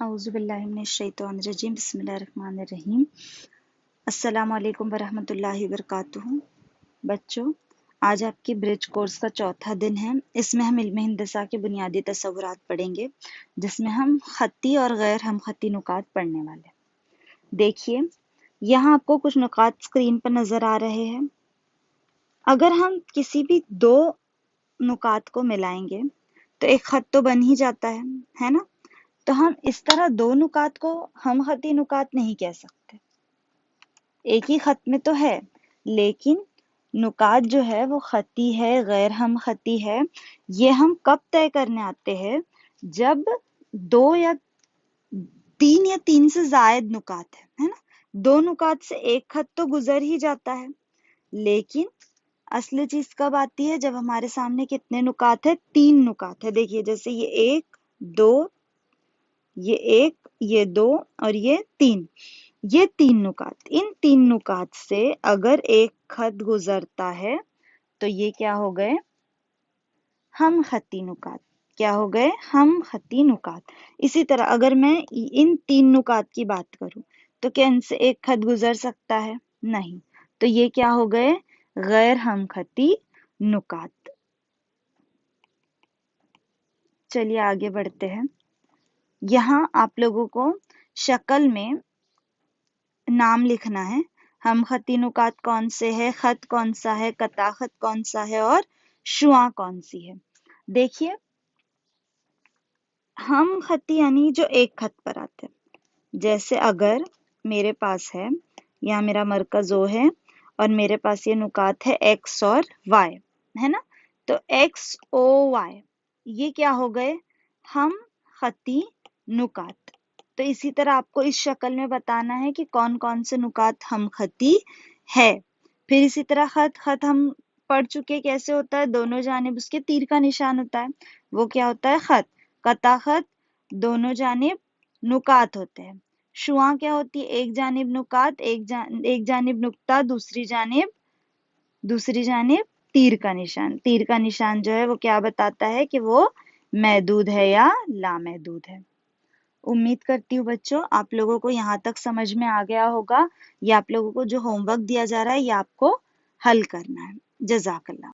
اعوذ باللہ من الشیطان الرجیم بسم اللہ الرحمن الرحیم السلام علیکم ورحمۃ اللہ وبرکاتہ۔ بچوں، آج آپ کی برج کورس کا چوتھا دن ہے۔ اس میں ہم علم ہندسہ کے بنیادی تصورات پڑھیں گے، جس میں ہم خطی اور غیر ہم خطی نکات پڑھنے والے ہیں۔ دیکھیے، یہاں آپ کو کچھ نکات اسکرین پر نظر آ رہے ہیں۔ اگر ہم کسی بھی دو نکات کو ملائیں گے تو ایک خط تو بن ہی جاتا ہے نا؟ تو ہم اس طرح دو نکات کو ہم خطی نکات نہیں کہہ سکتے۔ ایک ہی خط میں تو ہے، لیکن نکات جو ہے وہ خطی ہے، غیر ہم خطی ہے۔ یہ ہم کب طے کرنے آتے ہیں؟ جب دو یا تین سے زائد نکات ہے نا؟ دو نکات سے ایک خط تو گزر ہی جاتا ہے، لیکن اصل چیز کب آتی ہے؟ جب ہمارے سامنے کتنے نکات ہیں؟ تین نکات ہے۔ دیکھیے، جیسے یہ ایک، دو، یہ ایک، یہ دو اور یہ تین، یہ تین نکات۔ ان تین نکات سے اگر ایک خط گزرتا ہے تو یہ کیا ہو گئے؟ ہم خطی نکات۔ کیا ہو گئے؟ ہم خطی نکات۔ اسی طرح اگر میں ان تین نکات کی بات کروں تو کیا ان سے ایک خط گزر سکتا ہے؟ نہیں، تو یہ کیا ہو گئے؟ غیر ہم خطی نکات۔ چلیے آگے بڑھتے ہیں۔ یہاں آپ لوگوں کو شکل میں نام لکھنا ہے۔ ہم خطی نکات کون سے ہے، خط کون سا ہے، قطع خط کون سا ہے اور شعاع کون سی ہے۔ دیکھیے، ہم خطی یعنی جو ایک خط پر آتے ہیں۔ جیسے اگر میرے پاس ہے، یہاں میرا مرکز O ہے اور میرے پاس یہ نکات ہے X اور Y، ہے نا؟ تو XOY یہ کیا ہو گئے؟ ہم خطی نکات۔ تو اسی طرح آپ کو اس شکل میں بتانا ہے کہ کون کون سے نکات ہم خطی ہے۔ پھر اسی طرح خط ہم پڑھ چکے کیسے ہوتا ہے، دونوں جانب اس کے تیر کا نشان ہوتا ہے، وہ کیا ہوتا ہے؟ خط۔ قطع خط دونوں جانب نکات ہوتے ہیں۔ شعاع کیا ہوتی ہے؟ ایک جانب نکات، ایک جانب نقطہ، دوسری جانب تیر کا نشان۔ تیر کا نشان جو ہے وہ کیا بتاتا ہے کہ وہ محدود ہے یا لامحدود ہے۔ امید کرتی ہوں بچوں آپ لوگوں کو یہاں تک سمجھ میں آ گیا ہوگا۔ یا آپ لوگوں کو جو ہوم ورک دیا جا رہا ہے یہ آپ کو حل کرنا ہے۔ جزاک اللہ۔